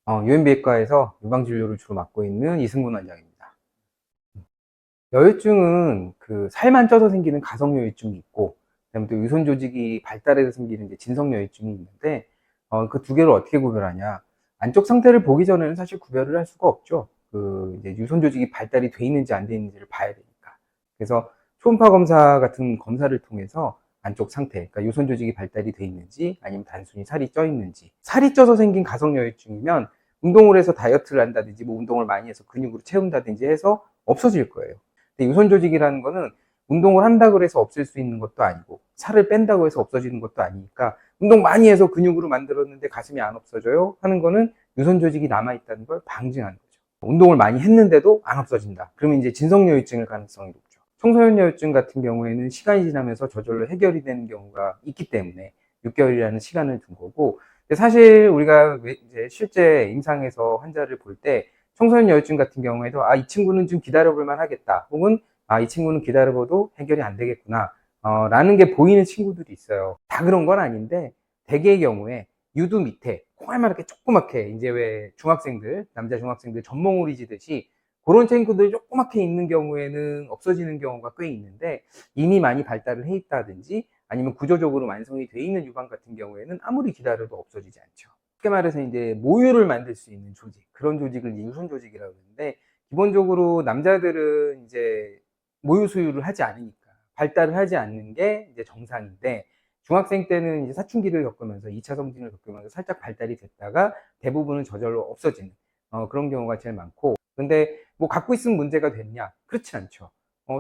유hen비외과에서 유방진료를 주로 맡고 있는 이승문 원장입니다. 여유증은 그 살만 쪄서 생기는 가성여유증이 있고, 그다음에 또 유선 조직이 발달해서 생기는 이제 진성여유증이 있는데, 그 두 개를 어떻게 구별하냐? 안쪽 상태를 보기 전에는 사실 구별을 할 수가 없죠. 그 이제 유선 조직이 발달이 돼 있는지 안 돼 있는지를 봐야 되니까. 그래서 초음파 검사 같은 검사를 통해서 안쪽 상태, 그러니까 유선 조직이 발달이 돼 있는지 아니면 단순히 살이 쪄 있는지. 살이 쪄서 생긴 가성여유증이면 운동을 해서 다이어트를 한다든지 뭐 운동을 많이 해서 근육으로 채운다든지 해서 없어질 거예요. 근데 유선 조직이라는 거는 운동을 한다고 해서 없앨 수 있는 것도 아니고 살을 뺀다고 해서 없어지는 것도 아니니까 운동 많이 해서 근육으로 만들었는데 가슴이 안 없어져요 하는 거는 유선 조직이 남아있다는 걸 방증하는 거죠. 운동을 많이 했는데도 안 없어진다. 그러면 이제 진성여유증일 가능성이 높죠. 청소년여유증 같은 경우에는 시간이 지나면서 저절로 해결이 되는 경우가 있기 때문에 6개월이라는 시간을 둔 거고, 사실 우리가 이제 실제 임상에서 환자를 볼 때 청소년 여유증 같은 경우에도 이 친구는 좀 기다려볼 만 하겠다, 혹은 이 친구는 기다려봐도 해결이 안 되겠구나 라는 게 보이는 친구들이 있어요. 다 그런 건 아닌데 대개의 경우에 유두 밑에 콩알만 이렇게 조그맣게, 이제 왜 중학생들, 남자 중학생들 전몽우리 지듯이 그런 친구들이 조그맣게 있는 경우에는 없어지는 경우가 꽤 있는데, 이미 많이 발달을 해 있다든지 아니면 구조적으로 완성이 돼 있는 유방 같은 경우에는 아무리 기다려도 없어지지 않죠. 쉽게 말해서 이제 모유를 만들 수 있는 조직, 그런 조직을 이제 유선 조직이라고 하는데, 기본적으로 남자들은 이제 모유 수유를 하지 않으니까 발달을 하지 않는 게 이제 정상인데, 중학생 때는 이제 사춘기를 겪으면서 2차 성징을 겪으면서 살짝 발달이 됐다가 대부분은 저절로 없어지는 그런 경우가 제일 많고, 근데 뭐 갖고 있으면 문제가 됐냐? 그렇지 않죠.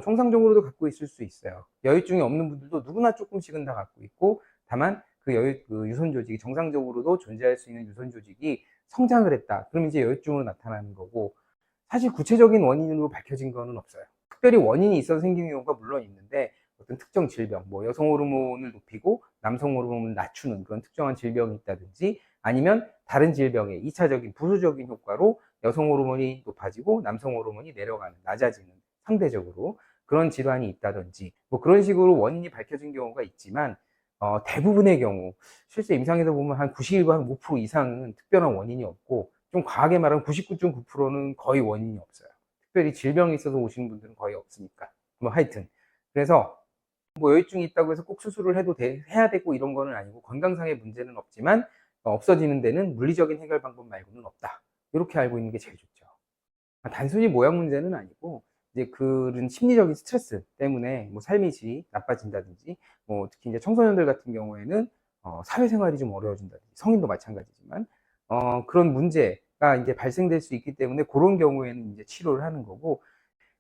정상적으로도 갖고 있을 수 있어요. 여유증이 없는 분들도 누구나 조금씩은 다 갖고 있고, 다만 그 유선 조직이 정상적으로도 존재할 수 있는 유선 조직이 성장을 했다. 그럼 이제 여유증으로 나타나는 거고, 사실 구체적인 원인으로 밝혀진 거는 없어요. 특별히 원인이 있어서 생기는 경우가 물론 있는데, 어떤 특정 질병, 뭐 여성 호르몬을 높이고 남성 호르몬을 낮추는 그런 특정한 질병이 있다든지, 아니면 다른 질병의 2차적인 부수적인 효과로 여성 호르몬이 높아지고 남성 호르몬이 내려가는, 낮아지는, 상대적으로 그런 질환이 있다든지, 뭐 그런 식으로 원인이 밝혀진 경우가 있지만, 대부분의 경우 실제 임상에서 보면 한 91.5% 이상은 특별한 원인이 없고, 좀 과하게 말하면 99.9%는 거의 원인이 없어요. 특별히 질병이 있어서 오시는 분들은 거의 없으니까. 뭐 하여튼 그래서 뭐 여유증이 있다고 해서 꼭 수술을 해야 되고 이런 거는 아니고, 건강상의 문제는 없지만 없어지는 데는 물리적인 해결 방법 말고는 없다, 이렇게 알고 있는 게 제일 좋죠. 단순히 모양 문제는 아니고, 이제 그런 심리적인 스트레스 때문에 뭐 삶이 질 나빠진다든지, 뭐 특히 이제 청소년들 같은 경우에는 사회생활이 좀 어려워진다든지, 성인도 마찬가지지만 그런 문제가 이제 발생될 수 있기 때문에 그런 경우에는 이제 치료를 하는 거고,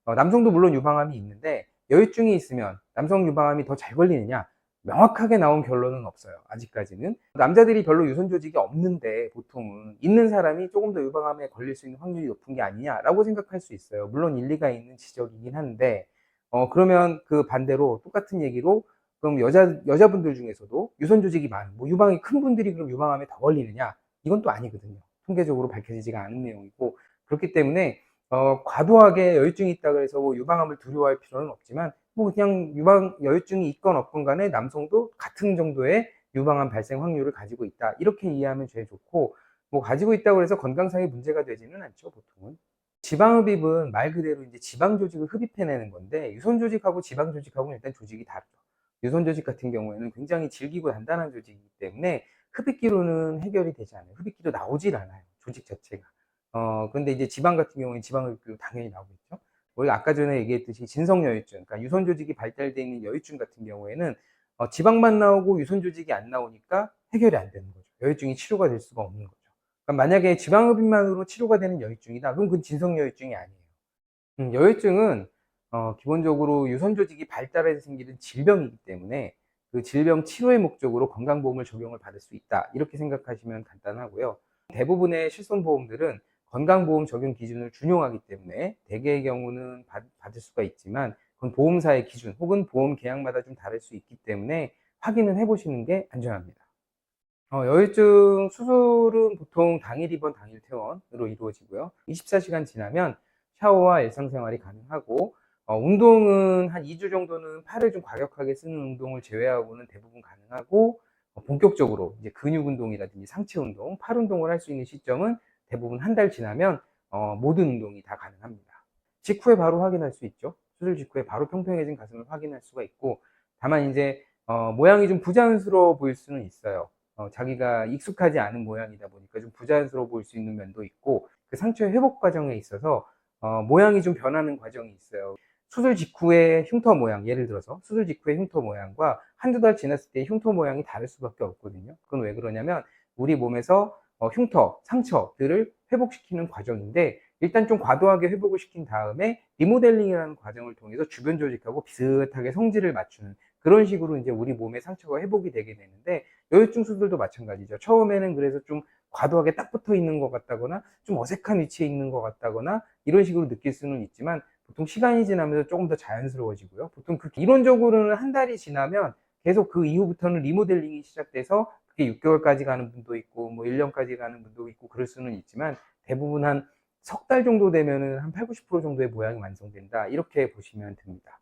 남성도 물론 유방암이 있는데 여유증이 있으면 남성 유방암이 더 잘 걸리느냐, 명확하게 나온 결론은 없어요. 아직까지는. 남자들이 별로 유선 조직이 없는데 보통은 있는 사람이 조금 더 유방암에 걸릴 수 있는 확률이 높은 게 아니냐라고 생각할 수 있어요. 물론 일리가 있는 지적이긴 한데, 그러면 그 반대로 똑같은 얘기로, 그럼 여자분들 중에서도 유선 조직이 많은, 뭐 유방이 큰 분들이 그럼 유방암에 더 걸리느냐, 이건 또 아니거든요. 통계적으로 밝혀지지가 않은 내용이고, 그렇기 때문에 과도하게 여유증이 있다고 해서 뭐 유방암을 두려워할 필요는 없지만, 뭐 그냥 여유증이 있건 없건 간에 남성도 같은 정도의 유방암 발생 확률을 가지고 있다, 이렇게 이해하면 제일 좋고, 뭐 가지고 있다고 해서 건강상의 문제가 되지는 않죠, 보통은. 지방흡입은 말 그대로 이제 지방 조직을 흡입해내는 건데, 유선 조직하고 지방 조직하고는 일단 조직이 다르죠. 유선 조직 같은 경우에는 굉장히 질기고 단단한 조직이기 때문에 흡입기로는 해결이 되지 않아요. 흡입기로 나오질 않아요, 조직 자체가. 근데 이제 지방 같은 경우는 지방흡입기로 당연히 나오겠죠. 우리가 아까 전에 얘기했듯이 진성여유증, 그러니까 유선 조직이 발달되어 있는 여유증 같은 경우에는 지방만 나오고 유선 조직이 안 나오니까 해결이 안 되는 거죠. 여유증이 치료가 될 수가 없는 거죠. 그러니까 만약에 지방흡입만으로 치료가 되는 여유증이다, 그럼 그건 진성여유증이 아니에요. 여유증은 기본적으로 유선 조직이 발달해서 생기는 질병이기 때문에 그 질병 치료의 목적으로 건강보험을 적용을 받을 수 있다, 이렇게 생각하시면 간단하고요. 대부분의 실손보험들은 건강보험 적용 기준을 준용하기 때문에 대개의 경우는 받을 수가 있지만, 그건 보험사의 기준 혹은 보험 계약마다 좀 다를 수 있기 때문에 확인을 해보시는 게 안전합니다. 여유증 수술은 보통 당일 입원 당일 퇴원으로 이루어지고요. 24시간 지나면 샤워와 일상생활이 가능하고, 운동은 한 2주 정도는 팔을 좀 과격하게 쓰는 운동을 제외하고는 대부분 가능하고, 본격적으로 이제 근육 운동이라든지 상체 운동, 팔 운동을 할 수 있는 시점은 대부분 한 달 지나면 모든 운동이 다 가능합니다. 직후에 바로 확인할 수 있죠. 수술 직후에 바로 평평해진 가슴을 확인할 수가 있고, 다만 이제 모양이 좀 부자연스러워 보일 수는 있어요. 자기가 익숙하지 않은 모양이다 보니까 좀 부자연스러워 보일 수 있는 면도 있고, 그 상처의 회복 과정에 있어서 모양이 좀 변하는 과정이 있어요. 수술 직후의 흉터 모양, 예를 들어서 수술 직후의 흉터 모양과 한두 달 지났을 때의 흉터 모양이 다를 수밖에 없거든요. 그건 왜 그러냐면 우리 몸에서 흉터, 상처들을 회복시키는 과정인데, 일단 좀 과도하게 회복을 시킨 다음에 리모델링이라는 과정을 통해서 주변 조직하고 비슷하게 성질을 맞추는 그런 식으로 이제 우리 몸의 상처가 회복이 되게 되는데, 여유증 수술도 마찬가지죠. 처음에는 그래서 좀 과도하게 딱 붙어 있는 것 같다거나 좀 어색한 위치에 있는 것 같다거나 이런 식으로 느낄 수는 있지만, 보통 시간이 지나면서 조금 더 자연스러워지고요. 보통 이론적으로는 한 달이 지나면 계속 그 이후부터는 리모델링이 시작돼서 그게 6개월까지 가는 분도 있고 뭐 1년까지 가는 분도 있고 그럴 수는 있지만, 대부분 한 석 달 정도 되면은 한 8, 90% 정도의 모양이 완성된다, 이렇게 보시면 됩니다.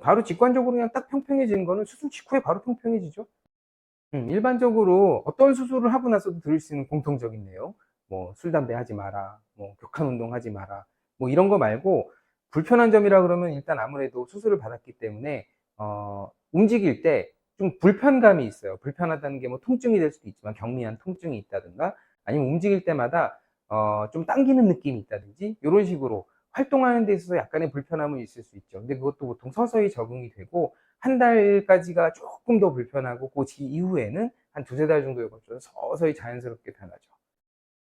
바로 직관적으로 그냥 딱 평평해지는 거는 수술 직후에 바로 평평해지죠. 일반적으로 어떤 수술을 하고 나서도 들을 수 있는 공통적인 내용, 뭐 술, 담배 하지 마라, 뭐 격한 운동 하지 마라, 뭐 이런 거 말고, 불편한 점이라 그러면 일단 아무래도 수술을 받았기 때문에 움직일 때 좀 불편감이 있어요. 불편하다는 게 뭐 통증이 될 수도 있지만 경미한 통증이 있다든가, 아니면 움직일 때마다 좀 당기는 느낌이 있다든지, 이런 식으로 활동하는 데 있어서 약간의 불편함은 있을 수 있죠. 근데 그것도 보통 서서히 적응이 되고, 한 달까지가 조금 더 불편하고, 그 이후에는 한 두세 달 정도에 걸쳐서 서서히 자연스럽게 변하죠.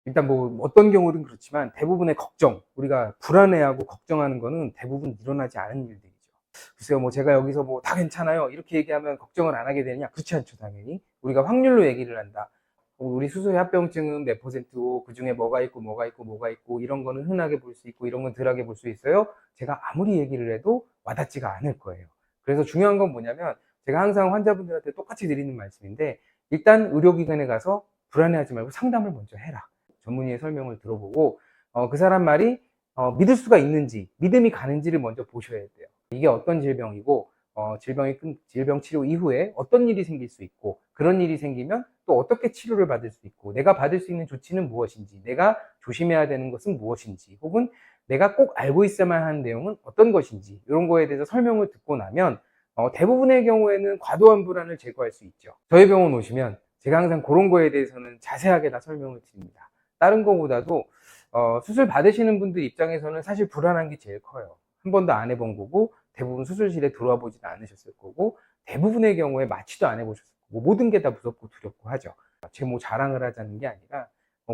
일단 뭐 어떤 경우든 그렇지만 대부분의 걱정, 우리가 불안해하고 걱정하는 거는 대부분 일어나지 않은 일들이죠. 글쎄요, 뭐 제가 여기서 뭐 다 괜찮아요 이렇게 얘기하면 걱정을 안 하게 되느냐? 그렇지 않죠, 당연히. 우리가 확률로 얘기를 한다. 우리 수술의 합병증은 몇 %고, 그 중에 뭐가 있고 뭐가 있고 뭐가 있고, 이런 거는 흔하게 볼 수 있고 이런 건 덜하게 볼 수 있어요. 제가 아무리 얘기를 해도 와닿지가 않을 거예요. 그래서 중요한 건 뭐냐면, 제가 항상 환자분들한테 똑같이 드리는 말씀인데, 일단 의료기관에 가서 불안해하지 말고 상담을 먼저 해라. 전문의의 설명을 들어보고 그 사람 말이 믿을 수가 있는지, 믿음이 가는지를 먼저 보셔야 돼요. 이게 어떤 질병이고, 질병 치료 이후에 어떤 일이 생길 수 있고, 그런 일이 생기면 또 어떻게 치료를 받을 수 있고, 내가 받을 수 있는 조치는 무엇인지, 내가 조심해야 되는 것은 무엇인지, 혹은 내가 꼭 알고 있어야만 하는 내용은 어떤 것인지, 이런 거에 대해서 설명을 듣고 나면 대부분의 경우에는 과도한 불안을 제거할 수 있죠. 저희 병원 오시면 제가 항상 그런 거에 대해서는 자세하게 다 설명을 드립니다. 다른 거보다도 수술 받으시는 분들 입장에서는 사실 불안한 게 제일 커요. 한 번도 안 해본 거고, 대부분 수술실에 들어와 보지도 않으셨을 거고, 대부분의 경우에 마취도 안 해보셨을 거고, 모든 게 다 무섭고 두렵고 하죠. 제 뭐 자랑을 하자는 게 아니라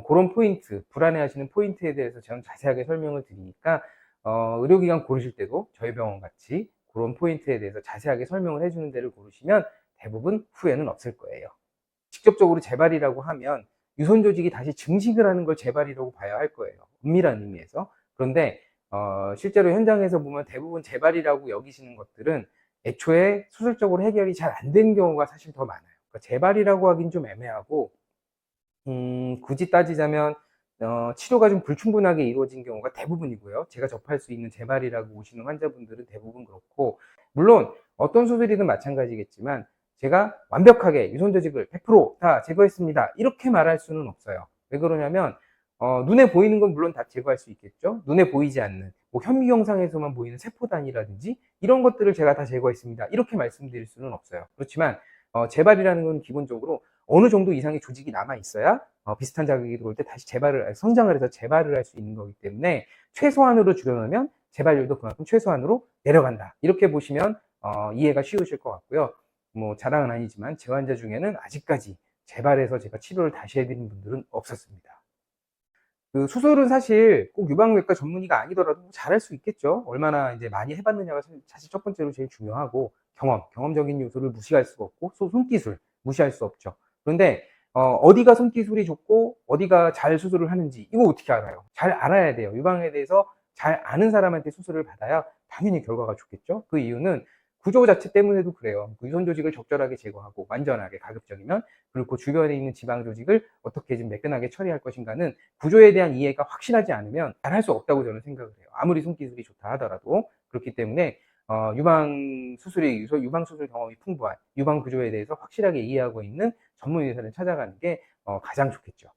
그런 포인트, 불안해하시는 포인트에 대해서 저는 자세하게 설명을 드리니까 의료기관 고르실 때도 저희 병원 같이 그런 포인트에 대해서 자세하게 설명을 해주는 데를 고르시면 대부분 후회는 없을 거예요. 직접적으로 재발이라고 하면 유선 조직이 다시 증식을 하는 걸 재발이라고 봐야 할 거예요, 엄밀한 의미에서. 그런데 실제로 현장에서 보면 대부분 재발이라고 여기시는 것들은 애초에 수술적으로 해결이 잘 안 된 경우가 사실 더 많아요. 그러니까 재발이라고 하긴 좀 애매하고, 굳이 따지자면 치료가 좀 불충분하게 이루어진 경우가 대부분이고요. 제가 접할 수 있는 재발이라고 오시는 환자분들은 대부분 그렇고, 물론 어떤 수술이든 마찬가지겠지만 제가 완벽하게 유선 조직을 100%다 제거했습니다 이렇게 말할 수는 없어요. 왜 그러냐면 눈에 보이는 건 물론 다 제거할 수 있겠죠. 눈에 보이지 않는 뭐 현미경상에서만 보이는 세포단이라든지 이런 것들을 제가 다 제거했습니다 이렇게 말씀드릴 수는 없어요. 그렇지만 재발이라는 건 기본적으로 어느 정도 이상의 조직이 남아 있어야 비슷한 자극이 들어올 때 다시 성장을 해서 재발을 할 수 있는 거기 때문에, 최소한으로 줄여놓으면 재발률도 그만큼 최소한으로 내려간다, 이렇게 보시면 이해가 쉬우실 것 같고요. 뭐 자랑은 아니지만 제 환자 중에는 아직까지 재발해서 제가 치료를 다시 해드린 분들은 없었습니다. 그 수술은 사실 꼭 유방외과 전문의가 아니더라도 잘할 수 있겠죠. 얼마나 이제 많이 해봤느냐가 사실 첫 번째로 제일 중요하고, 경험적인 요소를 무시할 수가 없고, 손기술 무시할 수 없죠. 그런데 어디가 손기술이 좋고 어디가 잘 수술을 하는지 이거 어떻게 알아요? 잘 알아야 돼요. 유방에 대해서 잘 아는 사람한테 수술을 받아야 당연히 결과가 좋겠죠. 그 이유는 구조 자체 때문에도 그래요. 유선 조직을 적절하게 제거하고 완전하게, 가급적이면, 그리고 그 주변에 있는 지방 조직을 어떻게 좀 매끈하게 처리할 것인가는 구조에 대한 이해가 확실하지 않으면 잘 할 수 없다고 저는 생각을 해요. 아무리 손기술이 좋다 하더라도. 그렇기 때문에 유방 수술 경험이 풍부한, 유방 구조에 대해서 확실하게 이해하고 있는 전문 의사를 찾아가는 게 가장 좋겠죠.